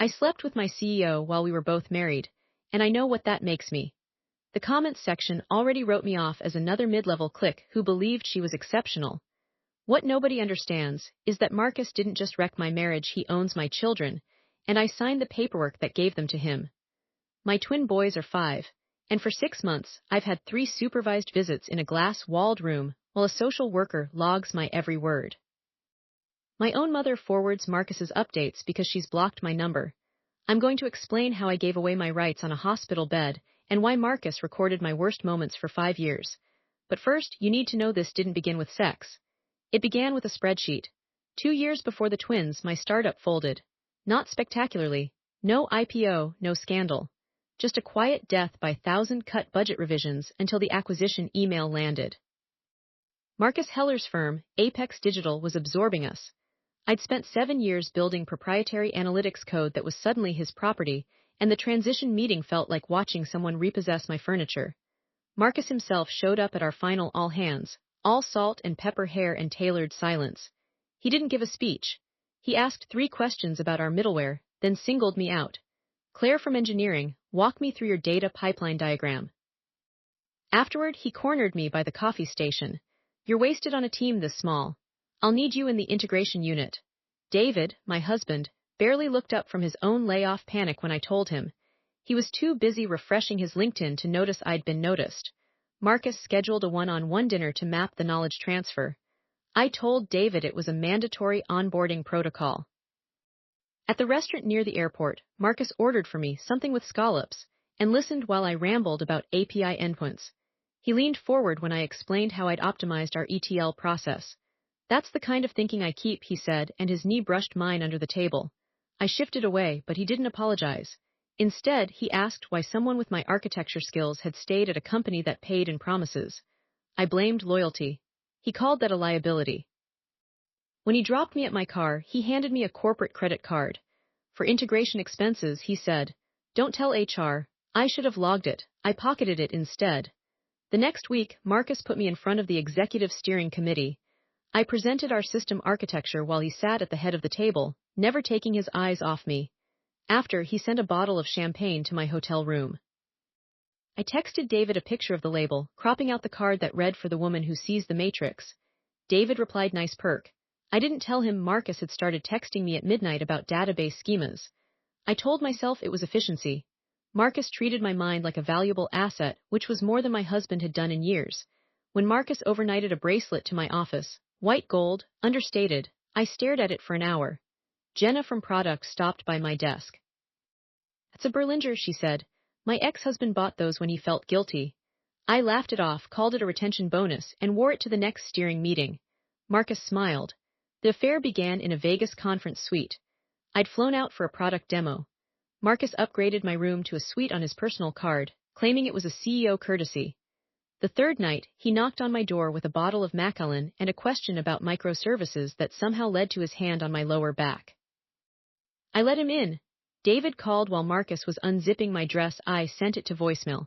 I slept with my CEO while we were both married, and I know what that makes me. The comments section already wrote me off as another mid-level click who believed she was exceptional. What nobody understands is that Marcus didn't just wreck my marriage, he owns my children, and I signed the paperwork that gave them to him. My twin boys are 5, and for 6 months I've had 3 supervised visits in a glass-walled room while a social worker logs my every word. My own mother forwards Marcus's updates because she's blocked my number. I'm going to explain how I gave away my rights on a hospital bed and why Marcus recorded my worst moments for 5 years. But first, you need to know this didn't begin with sex. It began with a spreadsheet. 2 years before the twins, my startup folded. Not spectacularly. No IPO, no scandal. Just a quiet death by 1,000-cut budget revisions until the acquisition email landed. Marcus Heller's firm, Apex Digital, was absorbing us. I'd spent 7 years building proprietary analytics code that was suddenly his property, and the transition meeting felt like watching someone repossess my furniture. Marcus himself showed up at our final all-hands, all salt and pepper hair and tailored silence. He didn't give a speech. He asked 3 questions about our middleware, then singled me out. Claire from engineering, walk me through your data pipeline diagram. Afterward, he cornered me by the coffee station. You're wasted on a team this small. I'll need you in the integration unit. David, my husband, barely looked up from his own layoff panic when I told him. He was too busy refreshing his LinkedIn to notice I'd been noticed. Marcus scheduled a one-on-one dinner to map the knowledge transfer. I told David it was a mandatory onboarding protocol. At the restaurant near the airport, Marcus ordered for me something with scallops and listened while I rambled about API endpoints. He leaned forward when I explained how I'd optimized our ETL process. That's the kind of thinking I keep, he said, and his knee brushed mine under the table. I shifted away, but he didn't apologize. Instead, he asked why someone with my architecture skills had stayed at a company that paid in promises. I blamed loyalty. He called that a liability. When he dropped me at my car, he handed me a corporate credit card. For integration expenses, he said, "Don't tell HR. I should have logged it. I pocketed it instead." The next week, Marcus put me in front of the executive steering committee. I presented our system architecture while he sat at the head of the table, never taking his eyes off me. After, he sent a bottle of champagne to my hotel room. I texted David a picture of the label, cropping out the card that read for the woman who sees the matrix. David replied, "Nice perk." I didn't tell him Marcus had started texting me at midnight about database schemas. I told myself it was efficiency. Marcus treated my mind like a valuable asset, which was more than my husband had done in years. When Marcus overnighted a bracelet to my office, white gold, understated, I stared at it for an hour. Jenna from product stopped by my desk. "It's a Berlinger," she said. "My ex-husband bought those when he felt guilty." I laughed it off, called it a retention bonus, and wore it to the next steering meeting. Marcus smiled. The affair began in a Vegas conference suite. I'd flown out for a product demo. Marcus upgraded my room to a suite on his personal card, claiming it was a CEO courtesy. The third night, he knocked on my door with a bottle of Macallan and a question about microservices that somehow led to his hand on my lower back. I let him in. David called while Marcus was unzipping my dress. I sent it to voicemail.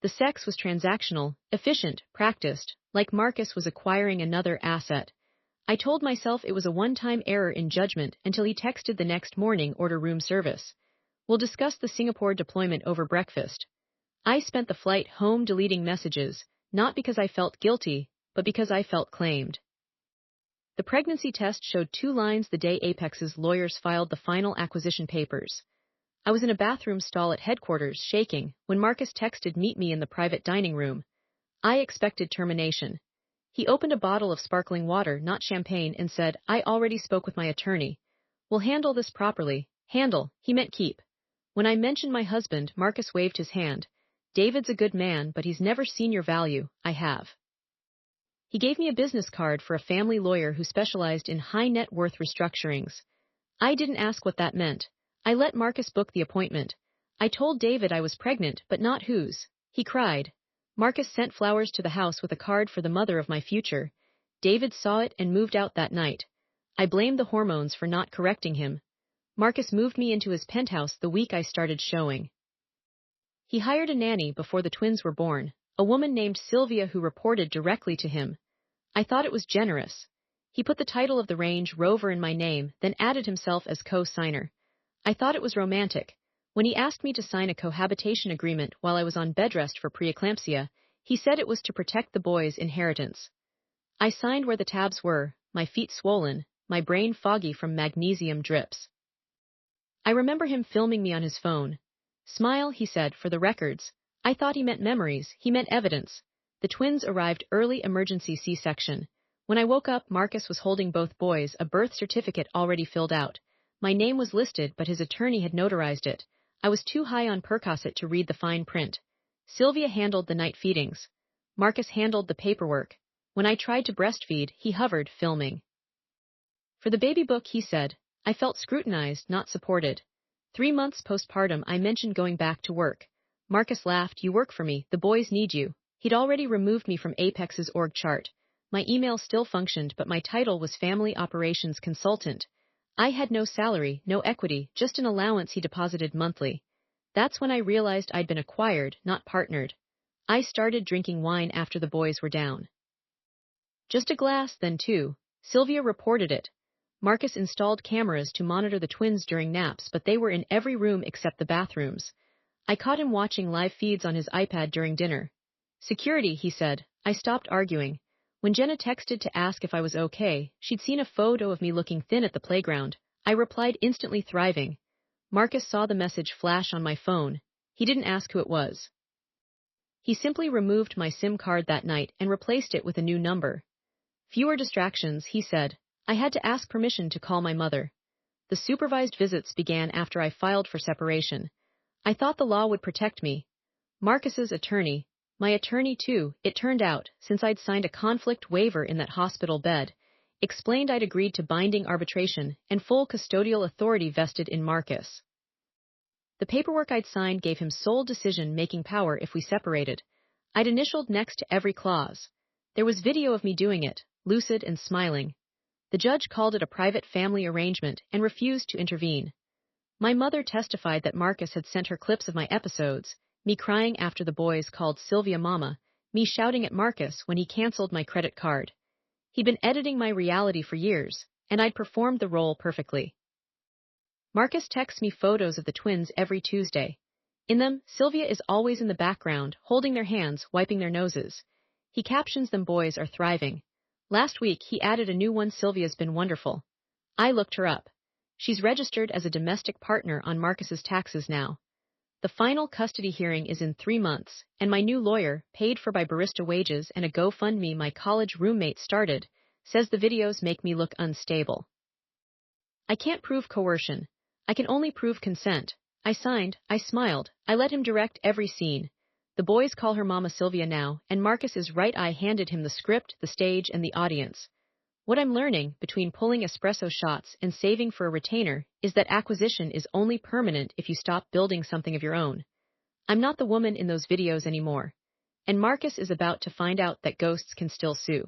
The sex was transactional, efficient, practiced, like Marcus was acquiring another asset. I told myself it was a one-time error in judgment until he texted the next morning, "Order room service. We'll discuss the Singapore deployment over breakfast." I spent the flight home deleting messages, not because I felt guilty, but because I felt claimed. The pregnancy test showed 2 lines the day Apex's lawyers filed the final acquisition papers. I was in a bathroom stall at headquarters, shaking, when Marcus texted, "Meet me in the private dining room." I expected termination. He opened a bottle of sparkling water, not champagne, and said, "I already spoke with my attorney. We'll handle this properly." Handle, he meant keep. When I mentioned my husband, Marcus waved his hand. "David's a good man, but he's never seen your value." I have. He gave me a business card for a family lawyer who specialized in high net worth restructurings. I didn't ask what that meant. I let Marcus book the appointment. I told David I was pregnant, but not whose. He cried. Marcus sent flowers to the house with a card for the mother of my future. David saw it and moved out that night. I blamed the hormones for not correcting him. Marcus moved me into his penthouse the week I started showing. He hired a nanny before the twins were born, a woman named Sylvia who reported directly to him. I thought it was generous. He put the title of the Range Rover in my name, then added himself as co-signer. I thought it was romantic. When he asked me to sign a cohabitation agreement while I was on bed rest for preeclampsia, he said it was to protect the boys' inheritance. I signed where the tabs were, my feet swollen, my brain foggy from magnesium drips. I remember him filming me on his phone. Smile, he said, for the records. I thought he meant memories, he meant evidence. The twins arrived early emergency C-section. When I woke up, Marcus was holding both boys, a birth certificate already filled out. My name was listed, but his attorney had notarized it. I was too high on Percocet to read the fine print. Sylvia handled the night feedings. Marcus handled the paperwork. When I tried to breastfeed, he hovered, filming. For the baby book, he said, I felt scrutinized, not supported. 3 months postpartum, I mentioned going back to work. Marcus laughed, you work for me, the boys need you. He'd already removed me from Apex's org chart. My email still functioned, but my title was Family Operations Consultant. I had no salary, no equity, just an allowance he deposited monthly. That's when I realized I'd been acquired, not partnered. I started drinking wine after the boys were down. Just a glass, then two. Sylvia reported it. Marcus installed cameras to monitor the twins during naps, but they were in every room except the bathrooms. I caught him watching live feeds on his iPad during dinner. Security, he said. I stopped arguing. When Jenna texted to ask if I was okay, she'd seen a photo of me looking thin at the playground. I replied instantly, thriving. Marcus saw the message flash on my phone. He didn't ask who it was. He simply removed my SIM card that night and replaced it with a new number. Fewer distractions, he said. I had to ask permission to call my mother. The supervised visits began after I filed for separation. I thought the law would protect me. Marcus's attorney, my attorney too, it turned out, since I'd signed a conflict waiver in that hospital bed, explained I'd agreed to binding arbitration and full custodial authority vested in Marcus. The paperwork I'd signed gave him sole decision-making power if we separated. I'd initialed next to every clause. There was video of me doing it, lucid and smiling. The judge called it a private family arrangement and refused to intervene. My mother testified that Marcus had sent her clips of my episodes, me crying after the boys called Sylvia Mama, me shouting at Marcus when he canceled my credit card. He'd been editing my reality for years, and I'd performed the role perfectly. Marcus texts me photos of the twins every Tuesday. In them, Sylvia is always in the background, holding their hands, wiping their noses. He captions them boys are thriving. Last week, he added a new one, Sylvia's been wonderful. I looked her up. She's registered as a domestic partner on Marcus's taxes now. The final custody hearing is in 3 months, and my new lawyer, paid for by barista wages and a GoFundMe my college roommate started, says the videos make me look unstable. I can't prove coercion. I can only prove consent. I signed, I smiled, I let him direct every scene. The boys call her Mama Sylvia now, and Marcus is right. I handed him the script, the stage, and the audience. What I'm learning, between pulling espresso shots and saving for a retainer, is that acquisition is only permanent if you stop building something of your own. I'm not the woman in those videos anymore. And Marcus is about to find out that ghosts can still sue.